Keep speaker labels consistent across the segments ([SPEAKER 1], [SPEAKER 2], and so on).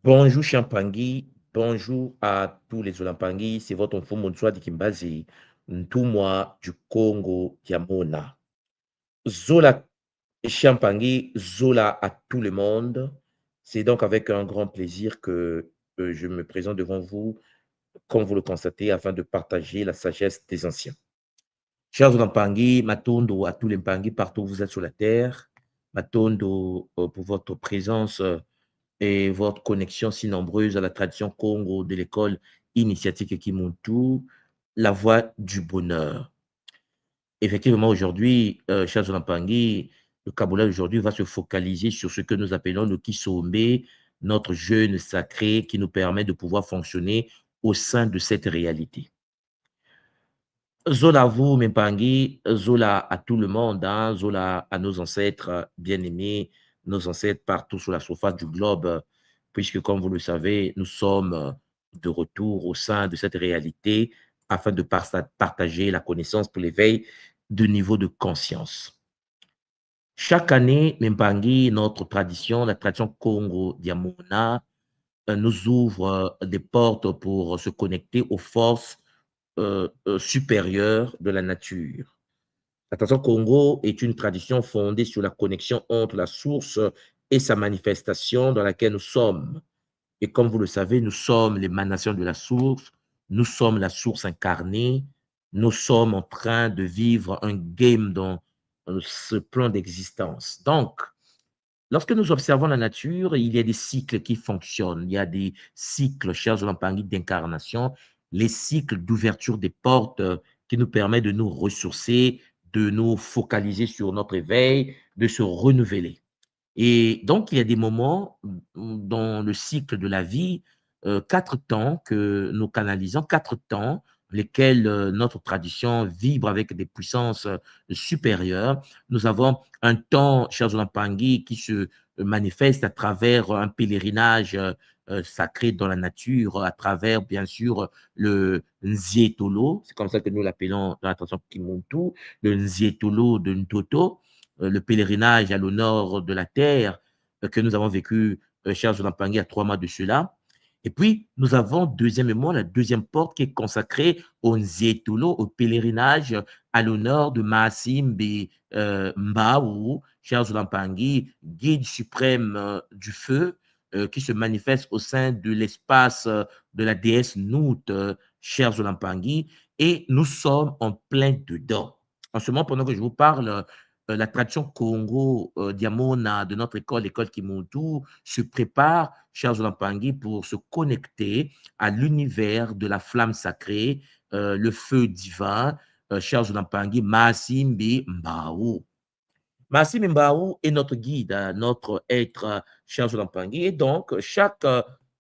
[SPEAKER 1] Bonjour Champangui, bonjour à tous les Olampangui, c'est votre Mfumo Ntswadi Kimbazi, Ntumwa du Congo, Yamona. Zola Champangui, Zola à tout le monde. C'est donc avec un grand plaisir que je me présente devant vous, comme vous le constatez, afin de partager la sagesse des anciens. Chers Olampangui, Matondo à tous les Mpangui partout où vous êtes sur la terre, Matondo pour votre présence et votre connexion si nombreuse à la tradition Congo de l'école initiatique Kimuntu, la voie du bonheur. Effectivement, aujourd'hui, chers Olampangui, le Kaboula aujourd'hui va se focaliser sur ce que nous appelons le Kisombe, notre jeûne sacré qui nous permet de pouvoir fonctionner au sein de cette réalité. Zola à vous, Mpangi, Zola à tout le monde, hein, Zola à nos ancêtres bien-aimés, nos ancêtres partout sur la surface du globe, puisque comme vous le savez, nous sommes de retour au sein de cette réalité afin de partager la connaissance pour l'éveil de niveau de conscience. Chaque année, Mpangi, notre tradition, la tradition Congo Diamona, nous ouvre des portes pour se connecter aux forces supérieure de la nature. La tradition Congo est une tradition fondée sur la connexion entre la source et sa manifestation dans laquelle nous sommes. Et comme vous le savez, nous sommes l'émanation de la source, nous sommes la source incarnée, nous sommes en train de vivre un game dans ce plan d'existence. Donc, lorsque nous observons la nature, il y a des cycles qui fonctionnent. Il y a des cycles, chers Olampangui, d'incarnation, les cycles d'ouverture des portes qui nous permettent de nous ressourcer, de nous focaliser sur notre éveil, de se renouveler. Et donc, il y a des moments dans le cycle de la vie, 4 temps que nous canalisons, 4 temps, lesquels notre tradition vibre avec des puissances supérieures. Nous avons un temps, chers Olampangui, qui se manifeste à travers un pèlerinage sacré dans la nature, à travers, bien sûr, le Nzietolo, c'est comme ça que nous l'appelons dans la tradition Kimuntu, le Nzietolo de Ntoto, le pèlerinage à l'honneur de la terre que nous avons vécu, chers Olampangui, à 3 mois de cela. Et puis, nous avons deuxièmement la deuxième porte qui est consacrée au Nzietolo, au pèlerinage à l'honneur de Maasimbe Mbaou, chers Olampangui, guide suprême du feu, qui se manifeste au sein de l'espace de la déesse Nout, chers Olampangui, et nous sommes en plein dedans. En ce moment, pendant que je vous parle, la tradition Congo Diamona de notre école, l'école Kimuntu, se prépare, chers Olampangui, pour se connecter à l'univers de la flamme sacrée, le feu divin, chers Olampangui, Maasimbi Mbao. Maasimbi Mbao est notre guide, notre être, chers Olampangui. Et donc, chaque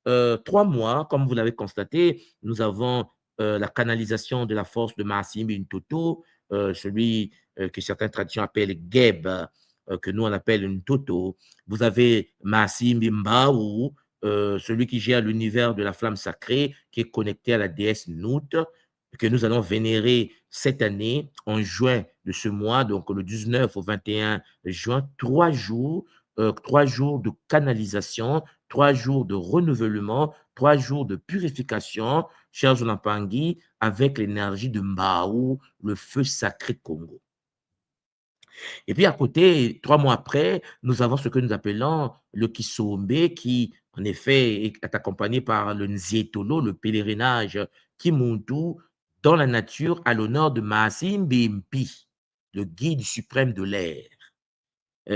[SPEAKER 1] 3 mois, comme vous l'avez constaté, nous avons la canalisation de la force de Maasimbi Ntoto, celui que certaines traditions appellent Geb, que nous on appelle Ntoto. Vous avez Maasimbi Mbao, celui qui gère l'univers de la flamme sacrée, qui est connecté à la déesse Nout, que nous allons vénérer cette année, en juin de ce mois, donc le 19 au 21 juin, 3 jours, 3 jours de canalisation, 3 jours de renouvellement, 3 jours de purification, chers Olampangui, avec l'énergie de Mbao, le feu sacré Congo. Et puis à côté, 3 mois après, nous avons ce que nous appelons le Kisombe, qui en effet est accompagné par le Nzietolo, le pèlerinage Kimuntu, dans la nature à l'honneur de Maasimbe Mpi, le guide suprême de l'air.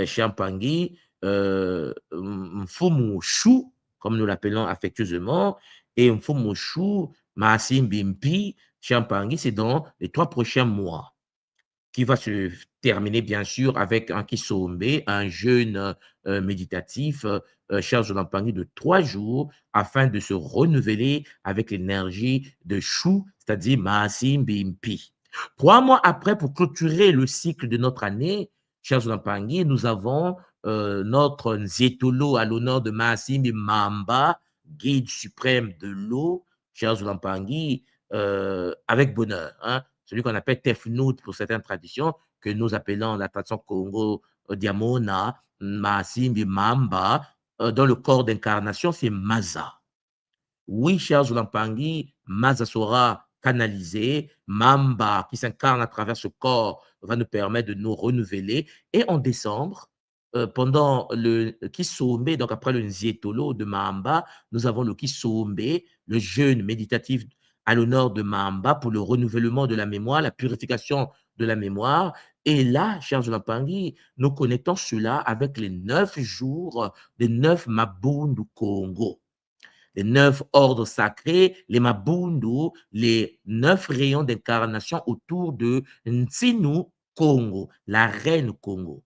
[SPEAKER 1] Champangui, Mfumu Chou, comme nous l'appelons affectueusement, et Mfumu Chou, Maasimbe Mpi, Champangui, c'est dans les 3 prochains mois qui va se terminer bien sûr avec un Kisombe, un jeûne méditatif, chers Olampangui, de 3 jours afin de se renouveler avec l'énergie de Chou, c'est-à-dire Maasimbe Mpi. 3 mois après, pour clôturer le cycle de notre année, chers Olampangui, nous avons notre Nzietolo à l'honneur de Maasimbe Mamba, guide suprême de l'eau, chers Olampangui, avec bonheur, hein, celui qu'on appelle Tefnout pour certaines traditions, que nous appelons la tradition Congo Diamona, Maasimbi Mamba, dans le corps d'incarnation, c'est Maza. Oui, cher Zulampangui, Maza sera canalisé, Mamba, qui s'incarne à travers ce corps, va nous permettre de nous renouveler. Et en décembre, pendant le Kisombe, donc après le Nzietolo de Mamba, nous avons le Kisombe, le jeûne méditatif à l'honneur de Mamba pour le renouvellement de la mémoire, la purification de la mémoire. Et là, cher Zulampangui, nous connectons cela avec les 9 jours des 9 Mabun du Congo, les 9 ordres sacrés, les Mabundu, les 9 rayons d'incarnation autour de Nsinu Congo, la reine Congo,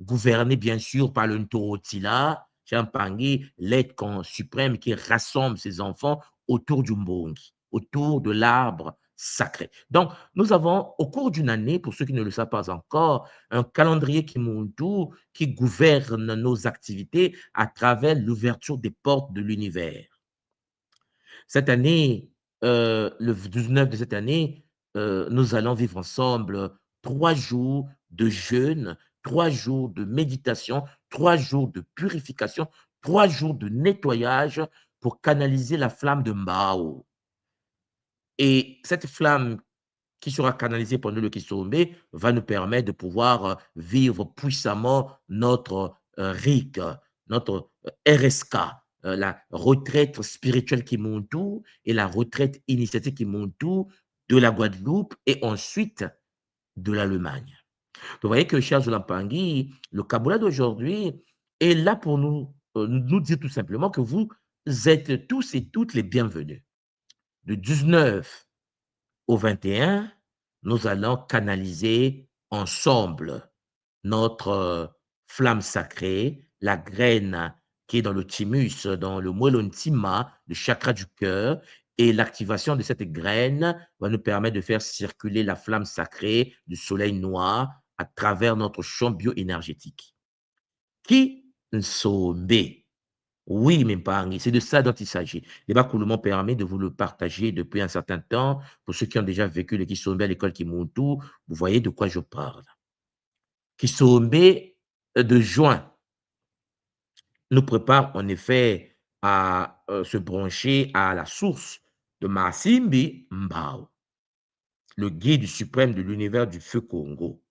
[SPEAKER 1] gouverné bien sûr par le Ntorotila, Champangui, l'être suprême qui rassemble ses enfants autour du Mbongi, autour de l'arbre sacré. Donc, nous avons, au cours d'une année, pour ceux qui ne le savent pas encore, un calendrier Kimuntu qui gouverne nos activités à travers l'ouverture des portes de l'univers. Cette année, le 19 de cette année, nous allons vivre ensemble 3 jours de jeûne, 3 jours de méditation, 3 jours de purification, 3 jours de nettoyage pour canaliser la flamme de Mbao. Et cette flamme qui sera canalisée pendant le Kisombe va nous permettre de pouvoir vivre puissamment notre RIC, notre RSK, la retraite spirituelle qui monte tout et la retraite initiatique qui monte tout de la Guadeloupe et ensuite de l'Allemagne. Vous voyez que, cher Zolampangui, le Kabbalah d'aujourd'hui est là pour nous dire tout simplement que vous êtes tous et toutes les bienvenus. De 19 au 21, nous allons canaliser ensemble notre flamme sacrée, la graine qui est dans le thymus, dans le Mwelontima, le chakra du cœur, et l'activation de cette graine va nous permettre de faire circuler la flamme sacrée du soleil noir à travers notre champ bioénergétique. Qui Nsombe? Oui, Mimpangi, c'est de ça dont il s'agit. Les Bakoulou permet de vous le partager depuis un certain temps. Pour ceux qui ont déjà vécu le Kisombe à l'école Kimuntu, vous voyez de quoi je parle. Kisombe de juin nous prépare en effet à se brancher à la source de Masimbi Mbao, le guide suprême de l'univers du feu Congo.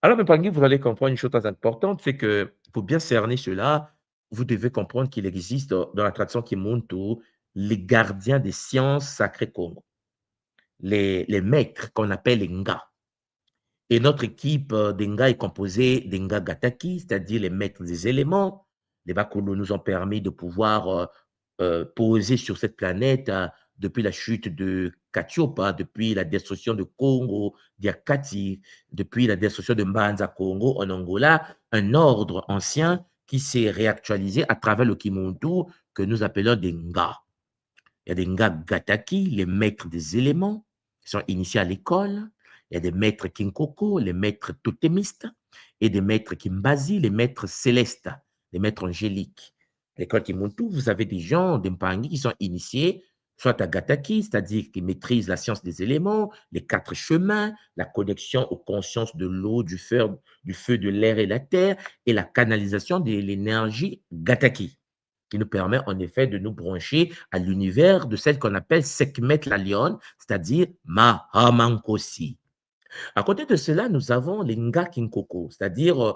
[SPEAKER 1] Alors, Mimpangi, vous allez comprendre une chose très importante, c'est que pour bien cerner cela, vous devez comprendre qu'il existe dans la tradition Kimuntu les gardiens des sciences sacrées Congo, les maîtres qu'on appelle les Nga. Et notre équipe d'Enga est composée d'Enga Gataki, c'est-à-dire les maîtres des éléments. Les Bakolo nous ont permis de pouvoir poser sur cette planète depuis la chute de Katiopa, depuis la destruction de Congo, d'Yakati, depuis la destruction de Mbanza Congo en Angola, un ordre ancien qui s'est réactualisé à travers le Kimuntu que nous appelons des Nga. Il y a des Ngagataki, les maîtres des éléments, qui sont initiés à l'école. Il y a des maîtres Kinkoko, les maîtres totémistes, et des maîtres Kimbazi, les maîtres célestes, les maîtres angéliques. À l'école Kimuntu, vous avez des gens d'Impangi qui sont initiés, soit à Gataki, c'est-à-dire qui maîtrisent la science des éléments, les 4 chemins, la connexion aux consciences de l'eau, du feu, de l'air et la terre, et la canalisation de l'énergie Gataki, qui nous permet en effet de nous brancher à l'univers de celle qu'on appelle Sekhmet la lionne, c'est-à-dire Mahamankosi. À côté de cela, nous avons les Nga Kinkoko, c'est-à-dire,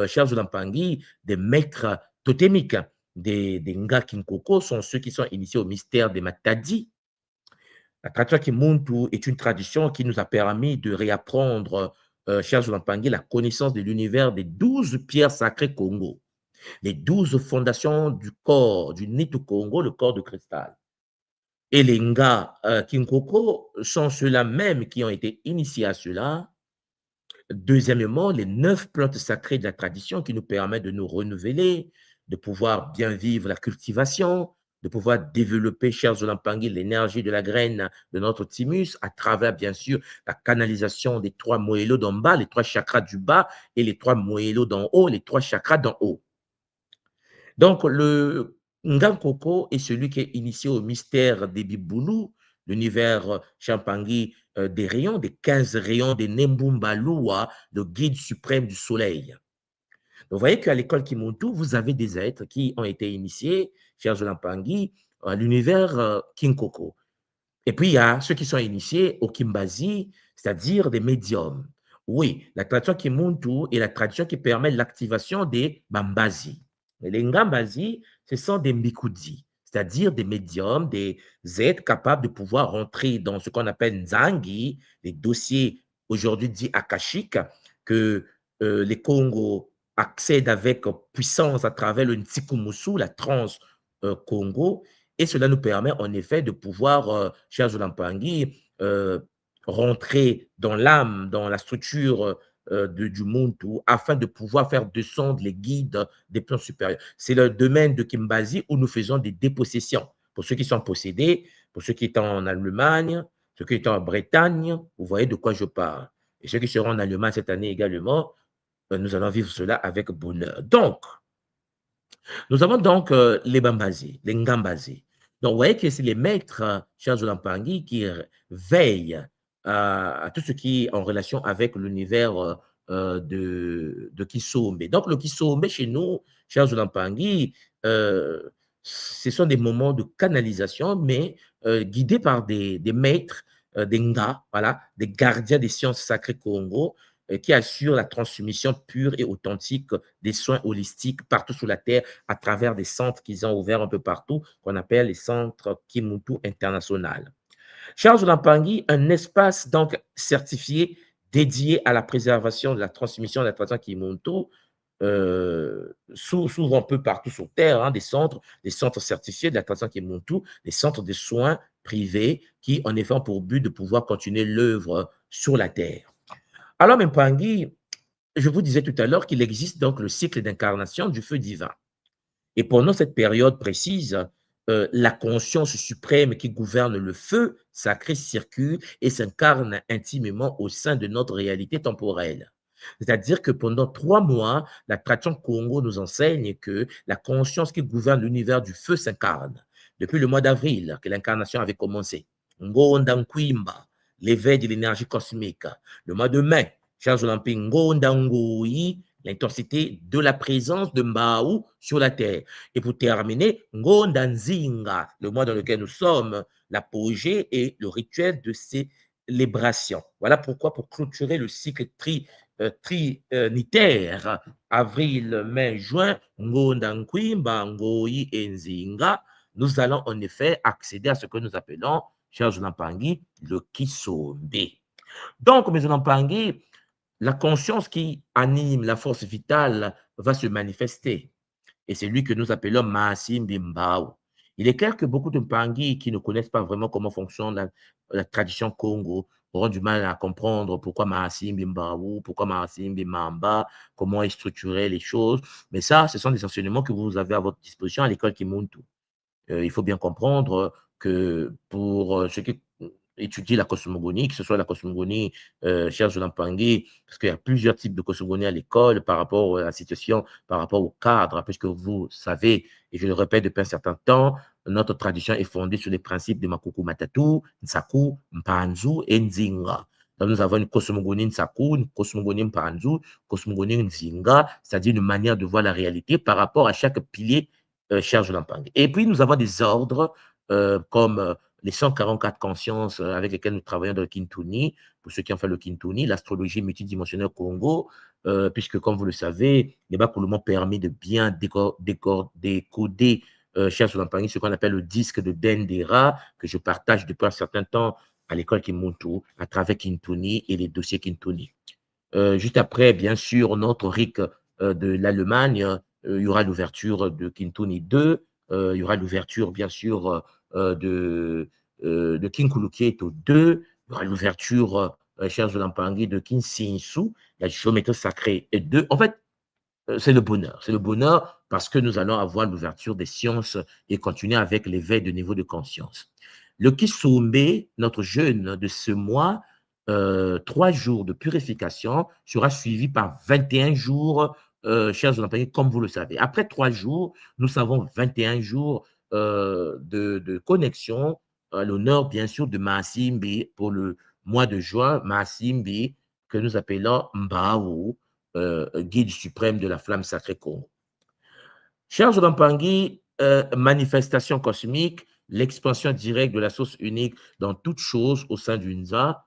[SPEAKER 1] chers Zolampangi, des maîtres totémiques. Des Nga Kinkoko sont ceux qui sont initiés au mystère des Matadi. La tradition Kimuntu est une tradition qui nous a permis de réapprendre, chers Zolampangi, la connaissance de l'univers des 12 pierres sacrées Congo, les 12 fondations du corps, du Nitu Congo, le corps de cristal. Et les Nga Kinkoko sont ceux-là même qui ont été initiés à cela. Deuxièmement, les 9 plantes sacrées de la tradition qui nous permettent de nous renouveler, de pouvoir bien vivre la cultivation, de pouvoir développer, chers Zolampangui, l'énergie de la graine de notre thymus à travers, bien sûr, la canalisation des 3 moellos d'en bas, les 3 chakras du bas et les 3 moellos d'en haut, les 3 chakras d'en haut. Donc, le Ngankoko est celui qui est initié au mystère des Biboulou, l'univers Champangui des rayons, des 15 rayons des Nembumbalua, le guide suprême du soleil. Vous voyez qu'à l'école Kimuntu, vous avez des êtres qui ont été initiés, chers Jolampangi, à l'univers Kinkoko. Et puis, il y a ceux qui sont initiés au Kimbazi, c'est-à-dire des médiums. Oui, la tradition Kimuntu est la tradition qui permet l'activation des Bambazi. Et les Ngambazi, ce sont des Mikudi, c'est-à-dire des médiums, des êtres capables de pouvoir rentrer dans ce qu'on appelle Nzangi, les dossiers aujourd'hui dits akashiques, que les Congos accèdent avec puissance à travers le Ntikumusu, la transe Congo, et cela nous permet en effet de pouvoir, cher Zolampangi, rentrer dans l'âme, dans la structure du Muntu, afin de pouvoir faire descendre les guides des plans supérieurs. C'est le domaine de Kimbazi où nous faisons des dépossessions. Pour ceux qui sont possédés, pour ceux qui sont en Allemagne, ceux qui sont en Bretagne, vous voyez de quoi je parle. Et ceux qui seront en Allemagne cette année également, nous allons vivre cela avec bonheur. Donc, nous avons donc les Bambazés, les Ngambazés. Donc, vous voyez que c'est les maîtres, chers Zolampangi, qui veillent à tout ce qui est en relation avec l'univers de Kisombe. Donc, le Kisombe, chez nous, chers Zolampangi, ce sont des moments de canalisation, mais guidés par des maîtres, des Nga, voilà, des gardiens des sciences sacrées Congo, qui assurent la transmission pure et authentique des soins holistiques partout sur la Terre à travers des centres qu'ils ont ouverts un peu partout, qu'on appelle les centres Kimuntu International. Charles Lampangi, un espace donc certifié dédié à la préservation de la transmission de la tradition Kimuntu, s'ouvre un peu partout sur Terre, hein, des centres certifiés de la tradition Kimuntu, des centres de soins privés qui, en effet, ont pour but de pouvoir continuer l'œuvre sur la Terre. Alors, Mpangi, je vous disais tout à l'heure qu'il existe donc le cycle d'incarnation du feu divin. Et pendant cette période précise, la conscience suprême qui gouverne le feu sacré circule et s'incarne intimement au sein de notre réalité temporelle. C'est-à-dire que pendant 3 mois, la tradition Congo nous enseigne que la conscience qui gouverne l'univers du feu s'incarne. Depuis le mois d'avril, que l'incarnation avait commencé. Ngonda Nkwimba, l'éveil de l'énergie cosmique. Le mois de mai, Charles Olympique, Ngonda Ngoyi, l'intensité de la présence de Mbaou sur la terre. Et pour terminer, Ngonda Nzinga, le mois dans lequel nous sommes, l'apogée et le rituel de célébration. Voilà pourquoi, pour clôturer le cycle trinitaire, avril, mai, juin, Ngonda Nkwimba, Ngoyi et Nzinga, nous allons en effet accéder à ce que nous appelons, cher Zolampangi, le Kisombe. Donc, mes Zolampangi, la conscience qui anime la force vitale va se manifester. Et c'est lui que nous appelons Maasim Bimbao. Il est clair que beaucoup de Mpangui qui ne connaissent pas vraiment comment fonctionne la tradition Congo auront du mal à comprendre pourquoi Maasim Bimbao, pourquoi Maasim Bimbamba, comment est structuré les choses. Mais ça, ce sont des enseignements que vous avez à votre disposition à l'école Kimuntu. Il faut bien comprendre que pour ceux qui étudient la cosmogonie, que ce soit la cosmogonie chère Zolampangi, parce qu'il y a plusieurs types de cosmogonie à l'école par rapport à la situation, par rapport au cadre, puisque vous savez, et je le répète depuis un certain temps, notre tradition est fondée sur les principes de Makuku Matatu, Nsaku, Mpanzu et Nzinga. Donc, nous avons une cosmogonie Nsaku, une cosmogonie Mpanzu, cosmogonie Nzinga, c'est-à-dire une manière de voir la réalité par rapport à chaque pilier cher Jolampangi. Et puis, nous avons des ordres comme les 144 consciences avec lesquelles nous travaillons dans le Kintuni, pour ceux qui ont fait le Kintuni, l'astrologie multidimensionnelle Congo, puisque, comme vous le savez, les Bakoulomans permet de bien décoder, cher Jolampangi, ce qu'on appelle le disque de Dendera, que je partage depuis un certain temps à l'école Kimuntu, à travers Kintuni et les dossiers Kintuni. Juste après, bien sûr, notre RIC de l'Allemagne, il y aura l'ouverture de Kintuni 2, il y aura l'ouverture, bien sûr, de Kinkuluketo 2, il y aura l'ouverture, cher Zolampangi, de Kinsinsu, la géométrie sacrée 2. En fait, c'est le bonheur. C'est le bonheur parce que nous allons avoir l'ouverture des sciences et continuer avec l'éveil de niveau de conscience. Le Kisumbe, notre jeûne de ce mois, 3 jours de purification, sera suivi par 21 jours, chers Olympiens, comme vous le savez. Après 3 jours, nous avons 21 jours de connexion à l'honneur, bien sûr, de Maasimbi pour le mois de juin, Maasimbi, que nous appelons Mbao, guide suprême de la flamme sacrée Congo. Charles Rampangui, manifestation cosmique, l'expansion directe de la source unique dans toute chose au sein du Nza,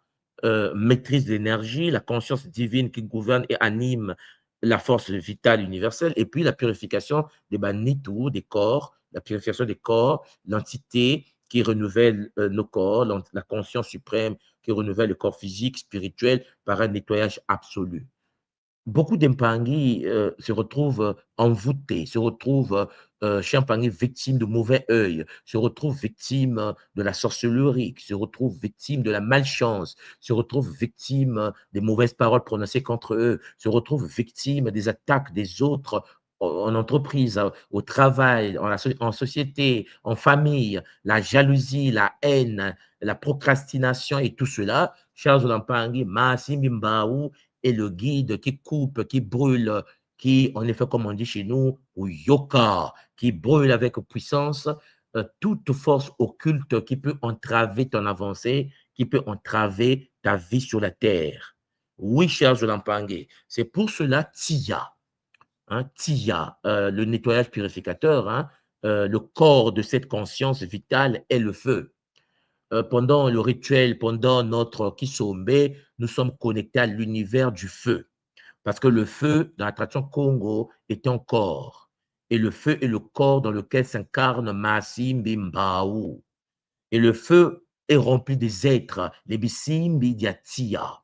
[SPEAKER 1] maîtrise de l'énergie, la conscience divine qui gouverne et anime la force vitale universelle, et puis la purification des Banitou, des corps, la purification des corps, l'entité qui renouvelle nos corps, la conscience suprême qui renouvelle le corps physique, spirituel, par un nettoyage absolu. Beaucoup d'Mpangui se retrouvent envoûtés, se retrouvent chez Mpangui victimes de mauvais œil, se retrouvent victimes de la sorcellerie, se retrouvent victimes de la malchance, se retrouvent victimes des mauvaises paroles prononcées contre eux, se retrouvent victimes des attaques des autres en entreprise, au travail, en société, en famille, la jalousie, la haine, la procrastination et tout cela. Charles Mpangui, Massimbi Mbaou, et le guide qui coupe, qui brûle, qui, en effet, comme on dit chez nous, ou yoka, qui brûle avec puissance, toute force occulte qui peut entraver ton avancée, qui peut entraver ta vie sur la terre. Oui, cher Jolampangue, c'est pour cela Tia, hein, Tia, le nettoyage purificateur, hein, le corps de cette conscience vitale est le feu. Pendant le rituel, pendant notre Kisombe, nous sommes connectés à l'univers du feu. Parce que le feu, dans la tradition Congo, est un corps. Et le feu est le corps dans lequel s'incarne Masimbi Mbaou. Et le feu est rempli des êtres, les Bisimbi Diatia.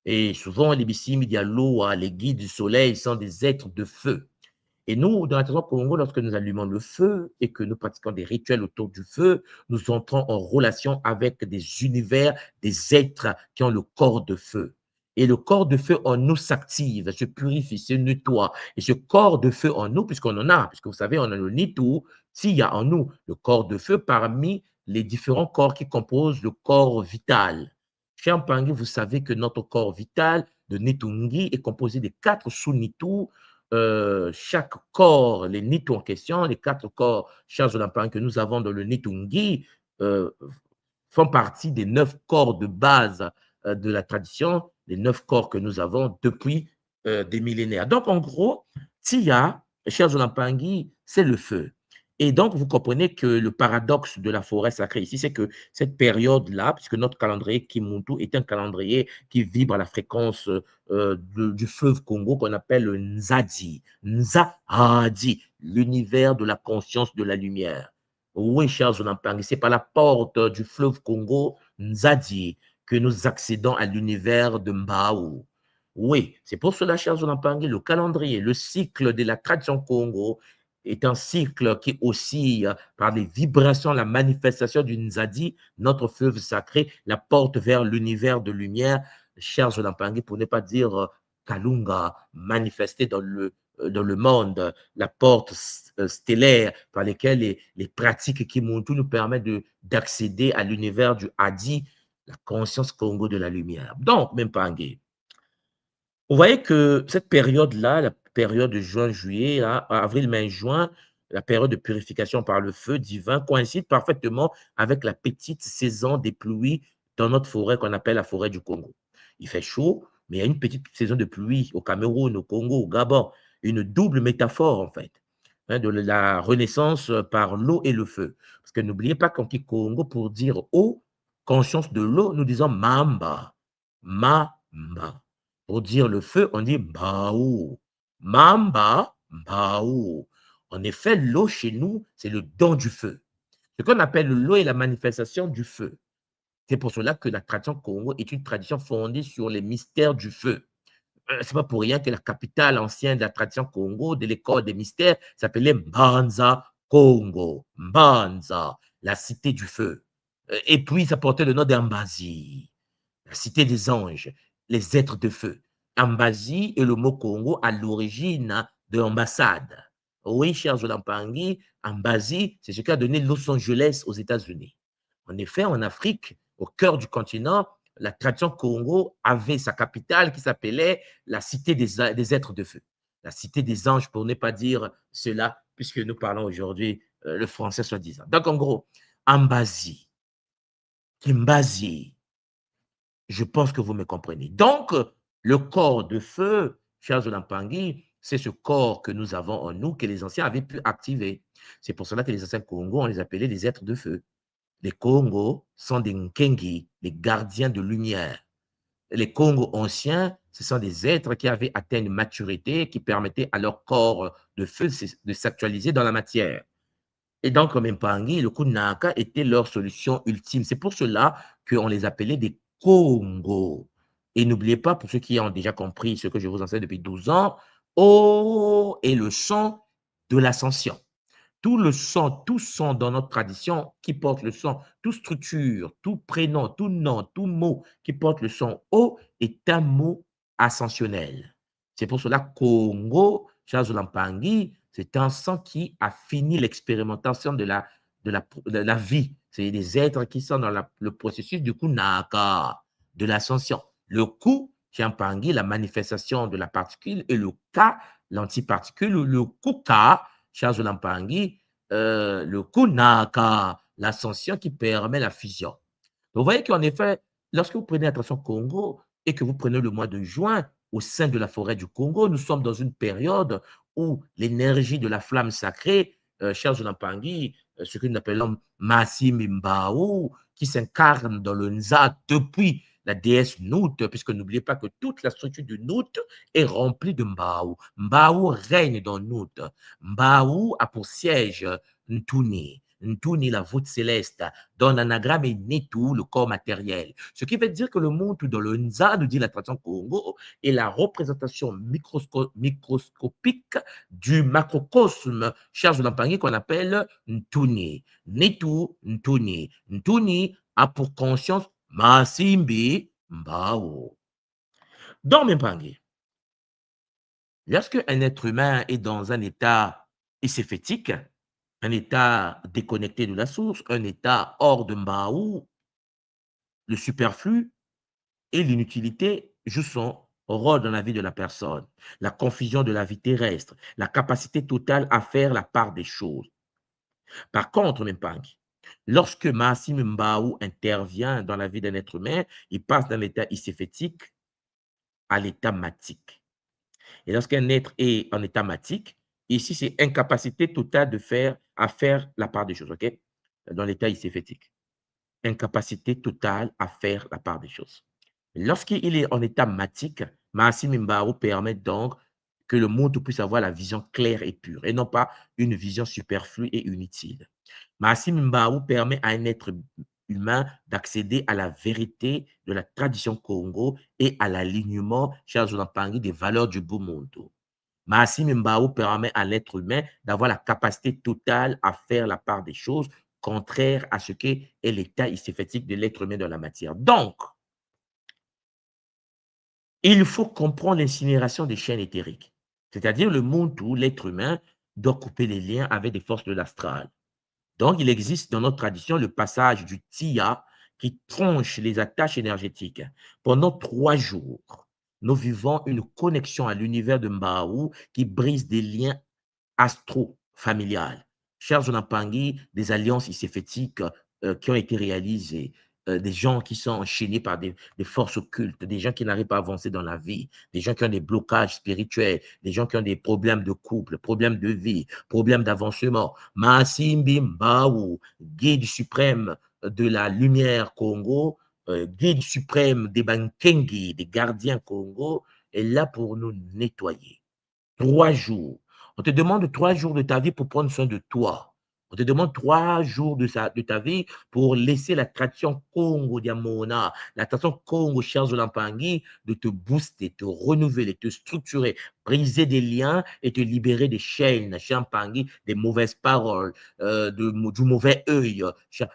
[SPEAKER 1] Et souvent, les Bisimbi Dialoa, les guides du soleil, sont des êtres de feu. Et nous, dans la tradition Congo, lorsque nous allumons le feu et que nous pratiquons des rituels autour du feu, nous entrons en relation avec des univers, des êtres qui ont le corps de feu. Et le corps de feu en nous s'active, se purifie, se nettoie. Et ce corps de feu en nous, puisqu'on en a, puisque vous savez, on a le Nitou, s'il y a en nous le corps de feu parmi les différents corps qui composent le corps vital. Chez Mpangui, vous savez que notre corps vital de Nitungi est composé de 4 sous-Nitou. Chaque corps, les Nitou en question, les 4 corps, chers Olampang, que nous avons dans le Nitungi, euh, font partie des 9 corps de base de la tradition, les 9 corps que nous avons depuis des millénaires. Donc, en gros, Tia, chers Olampangui, c'est le feu. Et donc, vous comprenez que le paradoxe de la forêt sacrée ici, c'est que cette période-là, puisque notre calendrier Kimuntu est un calendrier qui vibre à la fréquence du fleuve Congo qu'on appelle le Nzadi, Nzadi, l'univers de la conscience de la lumière. Oui, chers Zonampang, c'est par la porte du fleuve Congo, Nzadi, que nous accédons à l'univers de Mbao. Oui, c'est pour cela, chers Zonampang, le calendrier, le cycle de la tradition Congo est un cycle qui oscille par les vibrations, la manifestation du Nzadi, notre fleuve sacré, la porte vers l'univers de lumière, chers Zonampang, pour ne pas dire Kalunga, manifesté dans le monde, la porte stellaire par lesquelles les pratiques Kimuntu nous permettent d'accéder à l'univers du Hadi, la conscience Congo de la lumière. Donc, même pas vous voyez que cette période-là, la période de juin-juillet, avril, mai, juin, la période de purification par le feu divin coïncide parfaitement avec la petite saison des pluies dans notre forêt qu'on appelle la forêt du Congo. Il fait chaud, mais il y a une petite saison de pluie au Cameroun, au Congo, au Gabon. Une double métaphore, en fait, hein, de la renaissance par l'eau et le feu. Parce que n'oubliez pas qu'en Congo, pour dire eau, conscience de l'eau, nous disons mamba, mamba. Pour dire le feu, on dit Mbao. Mamba, Mbao. En effet, l'eau chez nous, c'est le don du feu. Ce qu'on appelle l'eau est la manifestation du feu. C'est pour cela que la tradition Congo est une tradition fondée sur les mystères du feu. C'est pas pour rien que la capitale ancienne de la tradition Congo, de l'école des mystères, s'appelait Mbanza Congo. Mbanza, la cité du feu. Et puis, ça portait le nom d'Ambazi, la cité des anges, les êtres de feu. Ambazi est le mot Congo à l'origine de l'ambassade. Oui, cher Zolampangi, Ambazi, c'est ce qui a donné Los Angeles aux États-Unis. En effet, en Afrique, au cœur du continent, la tradition Congo avait sa capitale qui s'appelait la cité des êtres de feu. La cité des anges, pour ne pas dire cela, puisque nous parlons aujourd'hui le français soi-disant. Donc, en gros, Ambazi, Kimbazi, je pense que vous me comprenez. Donc, le corps de feu chers Olampangi, c'est ce corps que nous avons en nous que les anciens avaient pu activer. C'est pour cela que les anciens Congo, on les appelait les êtres de feu. Les Congos sont des Nkengi, les gardiens de lumière. Les Congos anciens, ce sont des êtres qui avaient atteint une maturité qui permettait à leur corps de feu de s'actualiser dans la matière. Et donc, comme Mpangi, le Kunaka était leur solution ultime. C'est pour cela qu'on les appelait des Congos. Et n'oubliez pas, pour ceux qui ont déjà compris ce que je vous enseigne depuis 12 ans, O est le son de l'ascension. Tout son dans notre tradition qui porte le son, toute structure, tout prénom, tout nom, tout mot qui porte le son O est un mot ascensionnel. C'est pour cela Congo, Charles Lampangi, c'est un sang qui a fini l'expérimentation de la vie. C'est des êtres qui sont dans le processus du coup Naka, de l'ascension. Le coup, Chiampangi, la manifestation de la particule, et le Ka, l'antiparticule, le Kuka, Charles Lampangi, le Kunaka, l'ascension qui permet la fusion. Vous voyez qu'en effet, lorsque vous prenez attention Congo et que vous prenez le mois de juin au sein de la forêt du Congo, nous sommes dans une période où l'énergie de la flamme sacrée, Charles Lampangi, ce que nous appelons Massi Mimbao, qui s'incarne dans le Nza depuis la déesse Nout, puisque n'oubliez pas que toute la structure du Nout est remplie de Mbao. Mbao règne dans Nout. Mbao a pour siège Ntuni. Ntuni, la voûte céleste, dans l'anagramme est Netu, le corps matériel. Ce qui veut dire que le monde dans le Nza, nous dit la tradition Congo, est la représentation microscopique du macrocosme, charge de qu'on appelle Ntuni. Netu, Ntuni. Ntuni a pour conscience Masimbi Mbao. Dans Mpangi, lorsque un être humain est dans un état écéphétique, un état déconnecté de la source, un état hors de Mbao, le superflu et l'inutilité jouent son rôle dans la vie de la personne. La confusion de la vie terrestre, la capacité totale à faire la part des choses. Par contre, Mpangi, lorsque Massim Mbao intervient dans la vie d'un être humain, il passe d'un état écéphétique à l'état matique. Et lorsqu'un être est en état matique, ici, c'est incapacité totale à faire la part des choses, OK? Dans l'état écéphétique. Incapacité totale à faire la part des choses. Lorsqu'il est en état matique, Massim Mbao permet donc que le monde puisse avoir la vision claire et pure, et non pas une vision superflue et inutile. Massim Mbao permet à un être humain d'accéder à la vérité de la tradition Congo et à l'alignement, chers Olampangi, des valeurs du beau monde. Massim Mbao permet à l'être humain d'avoir la capacité totale à faire la part des choses, contraire à ce qu'est l'état écéphétique de l'être humain dans la matière. Donc, il faut comprendre l'incinération des chaînes éthériques, c'est-à-dire le monde où l'être humain doit couper les liens avec des forces de l'astral. Donc, il existe dans notre tradition le passage du Tia qui tronche les attaches énergétiques. Pendant 3 jours, nous vivons une connexion à l'univers de Mbao qui brise des liens astro-familiales. Chers Onapangi, des alliances iséfétiques qui ont été réalisées, des gens qui sont enchaînés par des forces occultes, des gens qui n'arrivent pas à avancer dans la vie, des gens qui ont des blocages spirituels, des gens qui ont des problèmes de couple, problèmes de vie, problèmes d'avancement. Masimbi Mbao, guide suprême de la lumière Congo, guide suprême des Bankengi, des gardiens Congo, est là pour nous nettoyer. 3 jours. On te demande 3 jours de ta vie pour prendre soin de toi. On te demande 3 jours de ta vie pour laisser la tradition Congo Diamona, la tradition Congo Charles Lampangi, de te booster, te renouveler, te structurer, briser des liens et te libérer des chaînes, Champangui, des mauvaises paroles, du mauvais œil,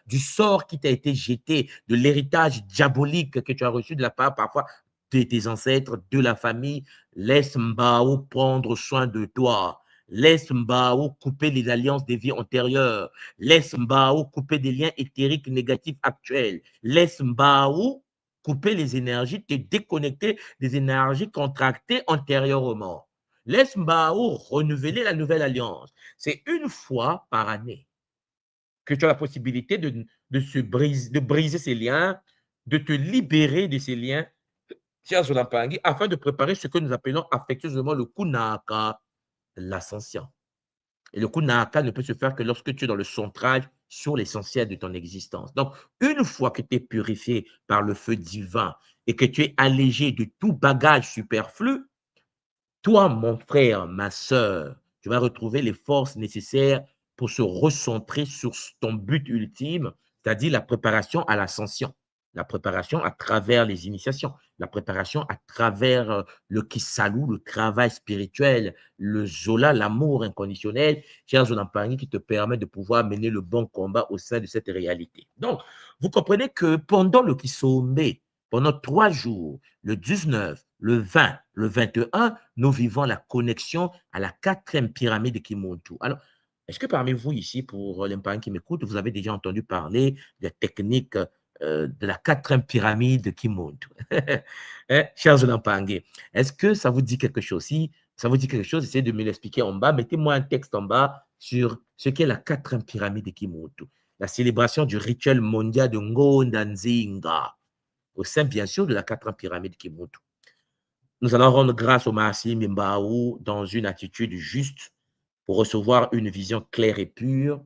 [SPEAKER 1] du sort qui t'a été jeté, de l'héritage diabolique que tu as reçu de la part parfois de tes ancêtres, de la famille. Laisse Mbao prendre soin de toi. Laisse Mbao couper les alliances des vies antérieures. Laisse Mbao couper des liens éthériques négatifs actuels. Laisse Mbao couper les énergies, te déconnecter des énergies contractées antérieurement. Laisse Mbao renouveler la nouvelle alliance. C'est une fois par année que tu as la possibilité de briser ces liens, de te libérer de ces liens chers Olampangi, afin de préparer ce que nous appelons affectueusement le Kunaka, l'ascension. Et le Kunaka ne peut se faire que lorsque tu es dans le centrage sur l'essentiel de ton existence. Donc, une fois que tu es purifié par le feu divin et que tu es allégé de tout bagage superflu, toi, mon frère, ma sœur, tu vas retrouver les forces nécessaires pour se recentrer sur ton but ultime, c'est-à-dire la préparation à l'ascension, la préparation à travers les initiations, la préparation à travers le kisalu, le travail spirituel, le zola, l'amour inconditionnel, chers Onampani, qui te permet de pouvoir mener le bon combat au sein de cette réalité. Donc, vous comprenez que pendant le kisombe, pendant 3 jours, le 19, le 20, le 21, nous vivons la connexion à la 4e pyramide qui monte tout. Alors, est-ce que parmi vous ici, pour les parents qui m'écoutent, vous avez déjà entendu parler de la technique de la 4e pyramide qui monte? Hein, chers Olampangue, est-ce que ça vous dit quelque chose? Si ça vous dit quelque chose, essayez de me l'expliquer en bas. Mettez-moi un texte en bas sur ce qu'est la 4e pyramide qui monte. La célébration du rituel mondial de Ngondanzinga, au sein, bien sûr, de la 4e pyramide qui monte. Nous allons rendre grâce au Mahasi Mimbaou dans une attitude juste pour recevoir une vision claire et pure,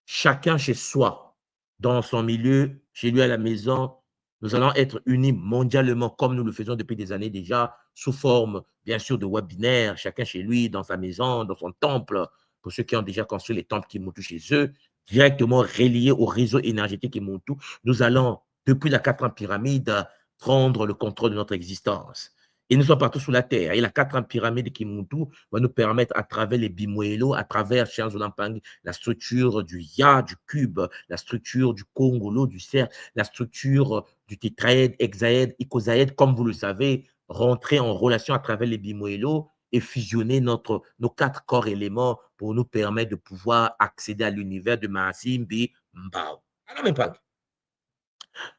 [SPEAKER 1] chacun chez soi, dans son milieu, chez lui à la maison. Nous allons être unis mondialement comme nous le faisons depuis des années déjà, sous forme, bien sûr, de webinaires, chacun chez lui, dans sa maison, dans son temple, pour ceux qui ont déjà construit les temples Kimuntu chez eux, directement reliés au réseau énergétique Kimuntu. Nous allons, depuis la 4e pyramide, prendre le contrôle de notre existence. Et nous sommes partout sur la Terre. Et la 4e pyramide Kimuntu va nous permettre, à travers les Bimuelo, à travers Chianzolampang, la structure du Ya, du cube, la structure du Congolo, du cercle, la structure du tétraède, hexaède, icosaède, comme vous le savez, rentrer en relation à travers les Bimuelo et fusionner nos 4 corps éléments pour nous permettre de pouvoir accéder à l'univers de Mahasimbi Mbao. Alors, même pas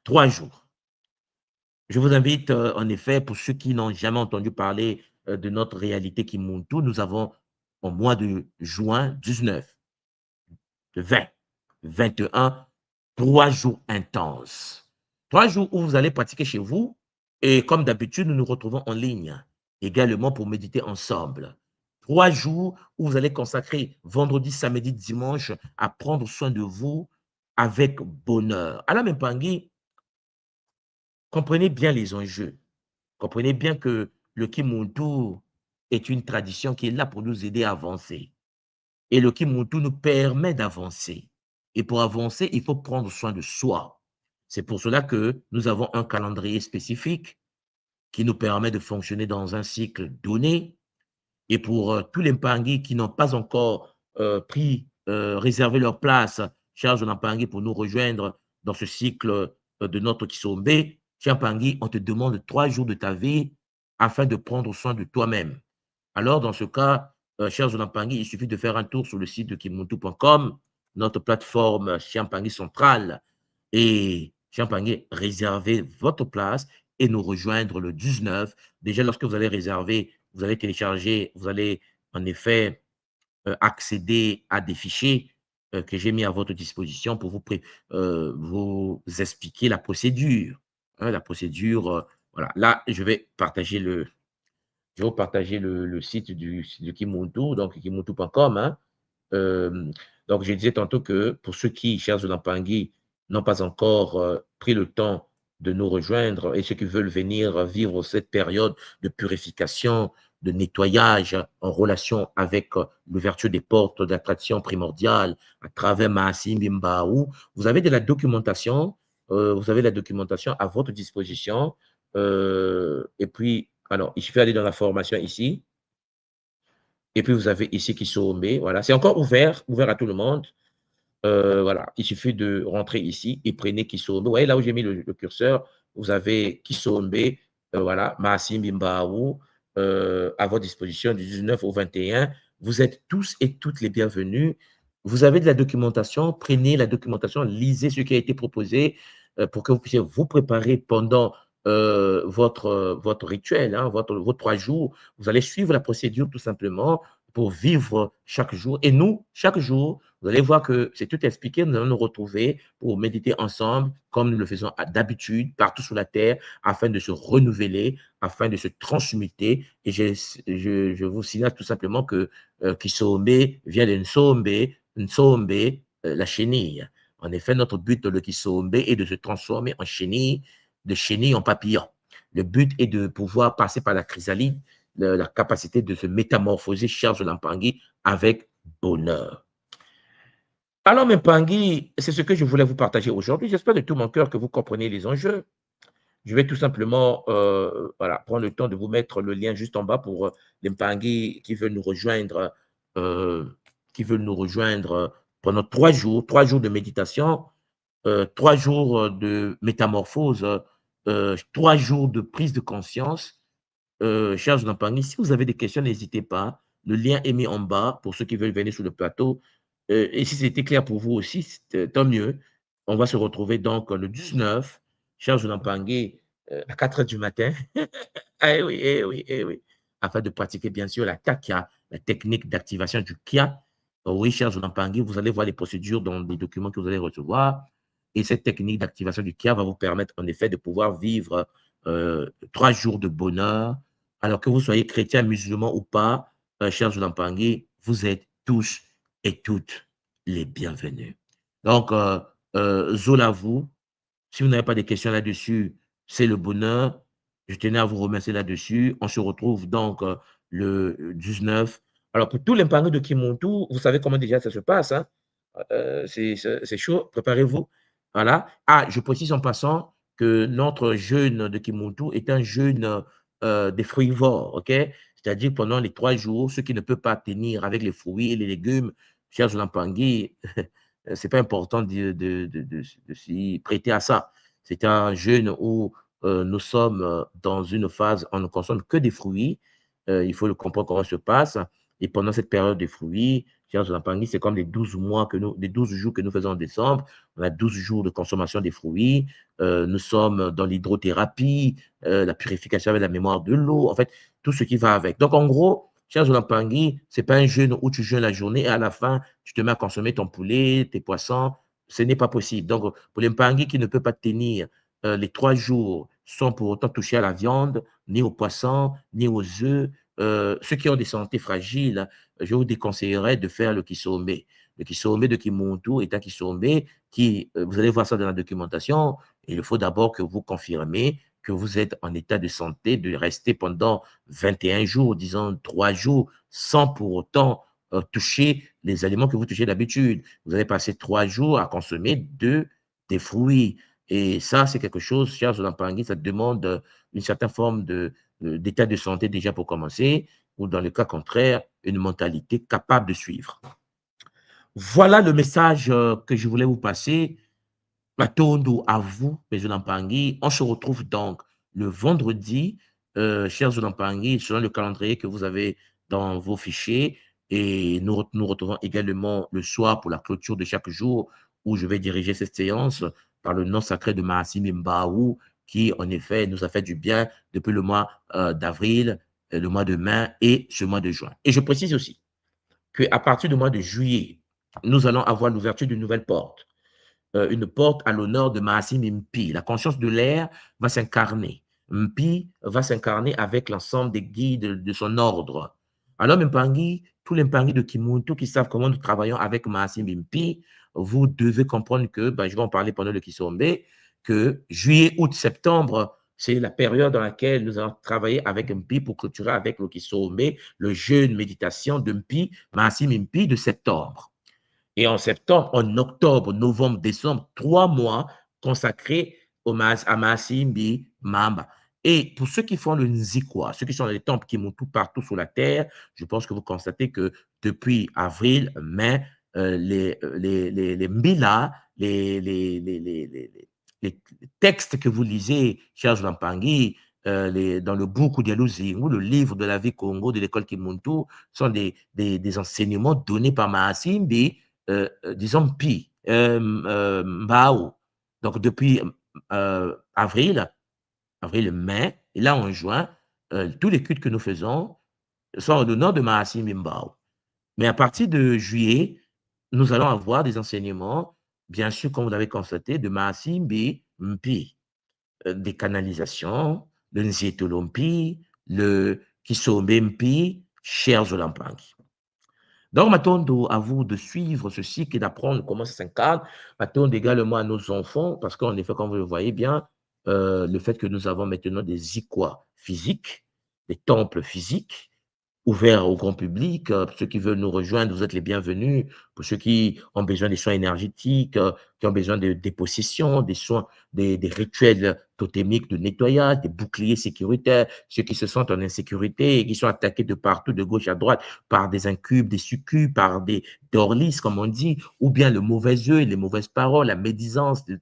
[SPEAKER 1] 3 jours. Je vous invite, en effet, pour ceux qui n'ont jamais entendu parler de notre réalité Kimuntu, nous avons au mois de juin 19, de 20, 21, 3 jours intenses. 3 jours où vous allez pratiquer chez vous et comme d'habitude, nous nous retrouvons en ligne également pour méditer ensemble. 3 jours où vous allez consacrer vendredi, samedi, dimanche à prendre soin de vous avec bonheur. Alors, Mpangi, comprenez bien les enjeux. Comprenez bien que le Kimuntu est une tradition qui est là pour nous aider à avancer. Et le Kimuntu nous permet d'avancer. Et pour avancer, il faut prendre soin de soi. C'est pour cela que nous avons un calendrier spécifique qui nous permet de fonctionner dans un cycle donné. Et pour tous les Mpangi qui n'ont pas encore réservé leur place, Charles Mpangi, pour nous rejoindre dans ce cycle de notre Kisombe, cher Mpangi, on te demande 3 jours de ta vie afin de prendre soin de toi-même. Alors, dans ce cas, cher Mpangi, il suffit de faire un tour sur le site de kimuntu.com, notre plateforme Chiampangui centrale, et Chiampangui, réservez votre place et nous rejoindre le 19. Déjà, lorsque vous allez réserver, vous allez télécharger, vous allez en effet accéder à des fichiers que j'ai mis à votre disposition pour vous expliquer la procédure. Hein, la procédure, voilà. Là, je vais vous partager le site de Kimuntu, donc kimuntu.com. Hein. Donc, je disais tantôt que pour ceux qui cherchent de l'Ampangui, n'ont pas encore pris le temps de nous rejoindre et ceux qui veulent venir vivre cette période de purification, de nettoyage en relation avec l'ouverture des portes d'attraction primordiale à travers Maasim Bimbaou, vous avez de la documentation, vous avez la documentation à votre disposition. Et puis, alors, il suffit d'aller dans la formation ici. Et puis, vous avez ici Kisombe. Voilà, c'est encore ouvert à tout le monde. Voilà, il suffit de rentrer ici et prenez Kisombe. Vous voyez là où j'ai mis le curseur, vous avez Kisombe, voilà, Maasim Bimbaou, à votre disposition du 19 au 21. Vous êtes tous et toutes les bienvenus. Vous avez de la documentation, prenez la documentation, lisez ce qui a été proposé pour que vous puissiez vous préparer pendant votre rituel, hein, vos 3 jours. Vous allez suivre la procédure tout simplement pour vivre chaque jour. Et nous, chaque jour, Vous allez voir que c'est tout expliqué. Nous allons nous retrouver pour méditer ensemble, comme nous le faisons d'habitude, partout sur la terre, afin de se renouveler, afin de se transmuter. Et je vous signale tout simplement que Kisombe vient de Nsombe, Nsombe, la chenille. En effet, notre but de le Kisombe est de se transformer en chenille, de chenille en papillon. Le but est de pouvoir passer par la chrysalide, la capacité de se métamorphoser, cher Zolampangi, avec bonheur. Alors, mes Pangui, c'est ce que je voulais vous partager aujourd'hui. J'espère de tout mon cœur que vous comprenez les enjeux. Je vais tout simplement voilà, prendre le temps de vous mettre le lien juste en bas pour les Pangui qui veulent nous rejoindre, euh, pendant 3 jours de méditation, 3 jours de métamorphose, 3 jours de prise de conscience. Chers Nampangui, si vous avez des questions, n'hésitez pas. Le lien est mis en bas pour ceux qui veulent venir sur le plateau. Et si c'était clair pour vous aussi, tant mieux. On va se retrouver donc le 19, chers Nampangui, à 4 heures du matin. Eh oui, eh oui, eh oui. Afin de pratiquer, bien sûr, la takia, la technique d'activation du kia. Oui, chers Nampangui, vous allez voir les procédures dans les documents que vous allez recevoir. Et cette technique d'activation du kia va vous permettre, en effet, de pouvoir vivre 3 jours de bonheur. Alors que vous soyez chrétien, musulman ou pas, chers Zoulampangui, vous êtes tous et toutes les bienvenus. Donc, Zola, vous, si vous n'avez pas de questions là-dessus, c'est le bonheur. Je tenais à vous remercier là-dessus. On se retrouve donc le 19. Alors, pour tous les Mpangui de Kimuntu, vous savez comment déjà ça se passe. Hein? C'est chaud, préparez-vous. Voilà. Ah, je précise en passant que notre jeûne de Kimuntu est un jeûne des frugivores, ok? C'est-à-dire pendant les 3 jours, ceux qui ne peuvent pas tenir avec les fruits et les légumes, chers Zoulampangui, c'est pas important de s'y prêter à ça. C'est un jeûne où nous sommes dans une phase, on ne consomme que des fruits. Il faut le comprendre comment ça se passe. Et pendant cette période des fruits, chers Zoulampangui, c'est comme les 12 mois que nous, les 12 jours que nous faisons en décembre. On a 12 jours de consommation des fruits. Nous sommes dans l'hydrothérapie, la purification avec la mémoire de l'eau, en fait, tout ce qui va avec. Donc, en gros, chers Zoulampangui, ce n'est pas un jeûne où tu jeûnes la journée et à la fin, tu te mets à consommer ton poulet, tes poissons. Ce n'est pas possible. Donc, pour les Mpangui qui ne peuvent pas tenir les 3 jours sans pour autant toucher à la viande, ni aux poissons, ni aux œufs, ceux qui ont des santé fragiles, je vous déconseillerais de faire le kisombe. Le kisombe de Kimuntu est un kisombe qui, vous allez voir ça dans la documentation, il faut d'abord que vous confirmez que vous êtes en état de santé, de rester pendant 21 jours, disons 3 jours, sans pour autant toucher les aliments que vous touchez d'habitude. Vous allez passer 3 jours à consommer des fruits. Et ça, c'est quelque chose, chers Zoulampangui, ça demande une certaine forme d'état de santé déjà pour commencer, ou dans le cas contraire, une mentalité capable de suivre. Voilà le message que je voulais vous passer. Matondo à vous, mes Zoulampangui. On se retrouve donc le vendredi, chers Zoulampangui, selon le calendrier que vous avez dans vos fichiers. Et nous retrouvons également le soir pour la clôture de chaque jour où je vais diriger cette séance par le nom sacré de Mahassim Mbaou, qui en effet nous a fait du bien depuis le mois d'avril, le mois de mai et ce mois de juin. Et je précise aussi qu'à partir du mois de juillet, nous allons avoir l'ouverture d'une nouvelle porte, une porte à l'honneur de Mahassim Mpi. La conscience de l'air va s'incarner. Mpi va s'incarner avec l'ensemble des guides de son ordre. Alors, Mpangui, tous les Mpangui de Kimuntu qui savent comment nous travaillons avec Mahassim Mpi, vous devez comprendre que, ben, je vais en parler pendant le Kisombe, que juillet, août, septembre, c'est la période dans laquelle nous allons travailler avec Mpi pour clôturer avec le Kisombe, le jeûne méditation de Mpi, Mahassim Mpi de septembre. Et en septembre, en octobre, novembre, décembre, 3 mois consacrés à Maasimbi Mamba. Et pour ceux qui font le Nzikwa, ceux qui sont dans les temples qui montent tout partout sur la terre, je pense que vous constatez que depuis avril, mai, les Mbila, les textes que vous lisez, chers Lampangi, dans le Boukou Dialouzi ou le livre de la vie Congo de l'école Kimuntu, sont des enseignements donnés par Maasimbi, disons, Pi, Mbao. Donc, depuis avril, mai, et là en juin, tous les cultes que nous faisons sont au nom de Mahassim Mbao. Mais à partir de juillet, nous allons avoir des enseignements, bien sûr, comme vous l'avez constaté, de Maasimbi Mpi, des canalisations, le Nzietolompi, le Kisombe Mpi, chers Olampangi. Donc, m'attends à vous de suivre ce cycle et d'apprendre comment ça s'incarne. M'attends également à nos enfants, parce qu'en effet, comme vous le voyez bien, le fait que nous avons maintenant des Ikwa physiques, des temples physiques, ouvert au grand public. Pour ceux qui veulent nous rejoindre, vous êtes les bienvenus. Pour ceux qui ont besoin des soins énergétiques, qui ont besoin de dépossession, des soins, des rituels totémiques de nettoyage, des boucliers sécuritaires, ceux qui se sentent en insécurité et qui sont attaqués de partout, de gauche à droite, par des incubes, des succubes, par des dorlis, comme on dit, ou bien le mauvais œil, les mauvaises paroles, la médisance de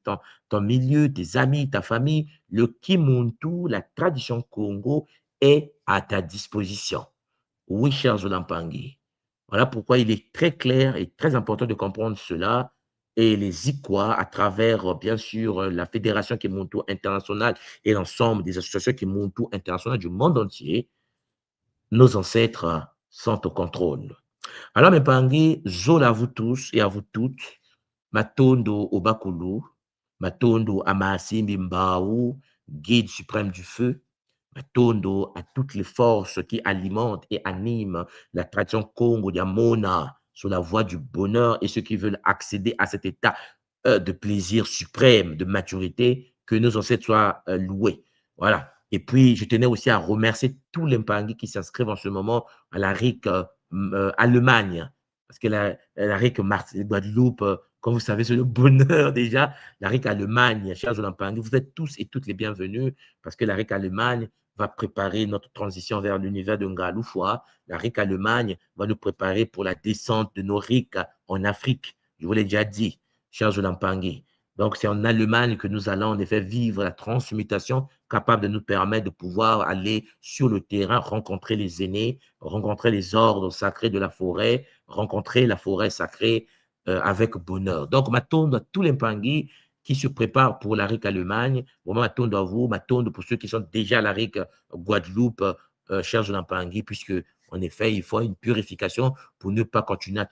[SPEAKER 1] ton milieu, tes amis, ta famille. Le Kimuntu, la tradition Congo, est à ta disposition. Oui, cher Zolampangi. Voilà pourquoi il est très clair et très important de comprendre cela. Et les ICWA, à travers, bien sûr, la Fédération Kimuntu internationale et l'ensemble des associations Kimuntu internationales du monde entier, nos ancêtres sont au contrôle. Alors, mes pangi, Zola à vous tous et à vous toutes, Matondo Obakulu, Matondo Amasimbi Mbao, guide suprême du feu, Matondo à toutes les forces qui alimentent et animent la tradition Congo Yamona sur la voie du bonheur et ceux qui veulent accéder à cet état de plaisir suprême, de maturité, que nos ancêtres soient loués. Voilà. Et puis, je tenais aussi à remercier tous les Mpangui qui s'inscrivent en ce moment à la RIC Allemagne, parce que la RIC Guadeloupe, comme vous savez, c'est le bonheur déjà. La RIC Allemagne, chers Mpangui, vous êtes tous et toutes les bienvenus, parce que la RIC Allemagne va préparer notre transition vers l'univers de Ngaloufwa. La RIC Allemagne va nous préparer pour la descente de nos RIC en Afrique. Je vous l'ai déjà dit, chers Mpangui. Donc, c'est en Allemagne que nous allons en effet vivre la transmutation capable de nous permettre de pouvoir aller sur le terrain, rencontrer les aînés, rencontrer les ordres sacrés de la forêt, rencontrer la forêt sacrée avec bonheur. Donc, ma tourne à tous les Mpangui qui se préparent pour la RIC Allemagne, vraiment ma tourne à vous, ma tourne pour ceux qui sont déjà à la RIC Guadeloupe, cher Mpangui, puisque en effet, il faut une purification pour ne pas continuer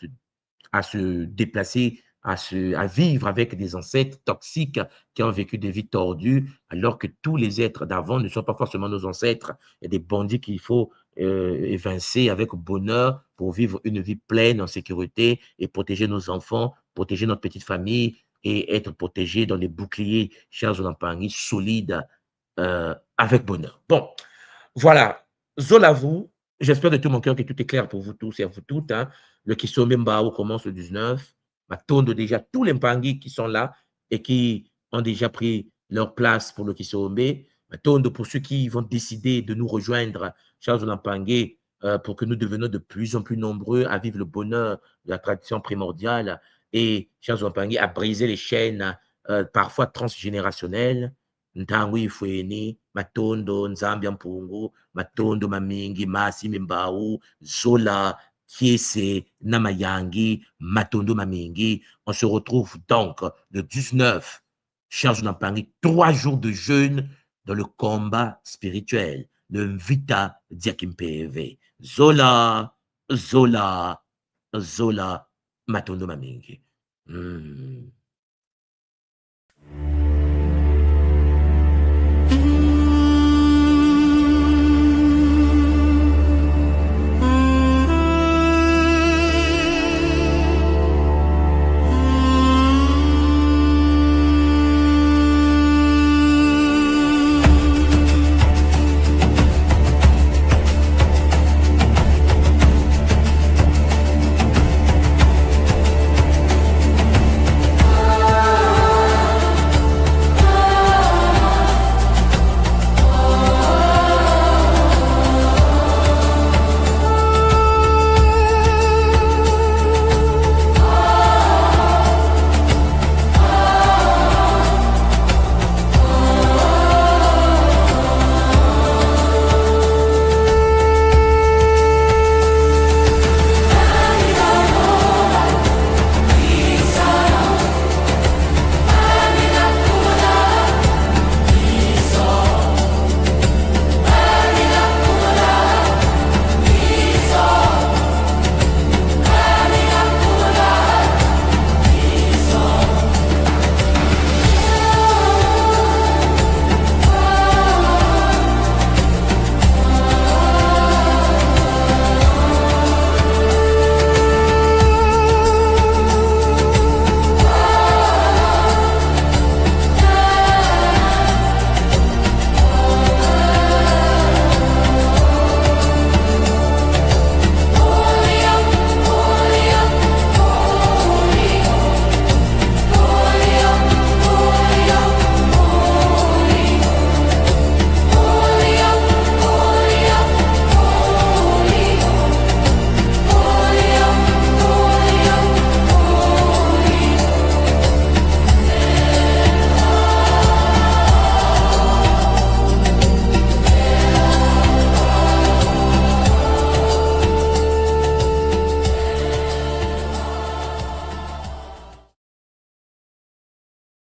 [SPEAKER 1] à se déplacer, à vivre avec des ancêtres toxiques qui ont vécu des vies tordues, alors que tous les êtres d'avant ne sont pas forcément nos ancêtres. Il y a des bandits qu'il faut évincer avec bonheur pour vivre une vie pleine en sécurité et protéger nos enfants, protéger notre petite famille et être protégé dans les boucliers, chers Olampangui, solides, avec bonheur. Bon, voilà. Zolavou, j'espère de tout mon cœur que tout est clair pour vous tous et à vous toutes. Hein. Le Kisome Mbao commence le 19. Matondo déjà tous les Mpangi qui sont là et qui ont déjà pris leur place pour le Kisome. Matondo pour ceux qui vont décider de nous rejoindre, Charles Lampangue, pour que nous devenions de plus en plus nombreux à vivre le bonheur de la tradition primordiale et Charles Lampangue à briser les chaînes parfois transgénérationnelles. Ntango ifweni, Matondo, Nzambi Mpungu, Matondo Mamingi, Masi Mimbao, Zola, Kiese, Namayangi, Matondo Mamingi. On se retrouve donc le 19, Charles Nampangi, 3 jours de jeûne dans le combat spirituel, le Vita Diakimpeve. Zola, Zola, Zola, Matondo Mamingi.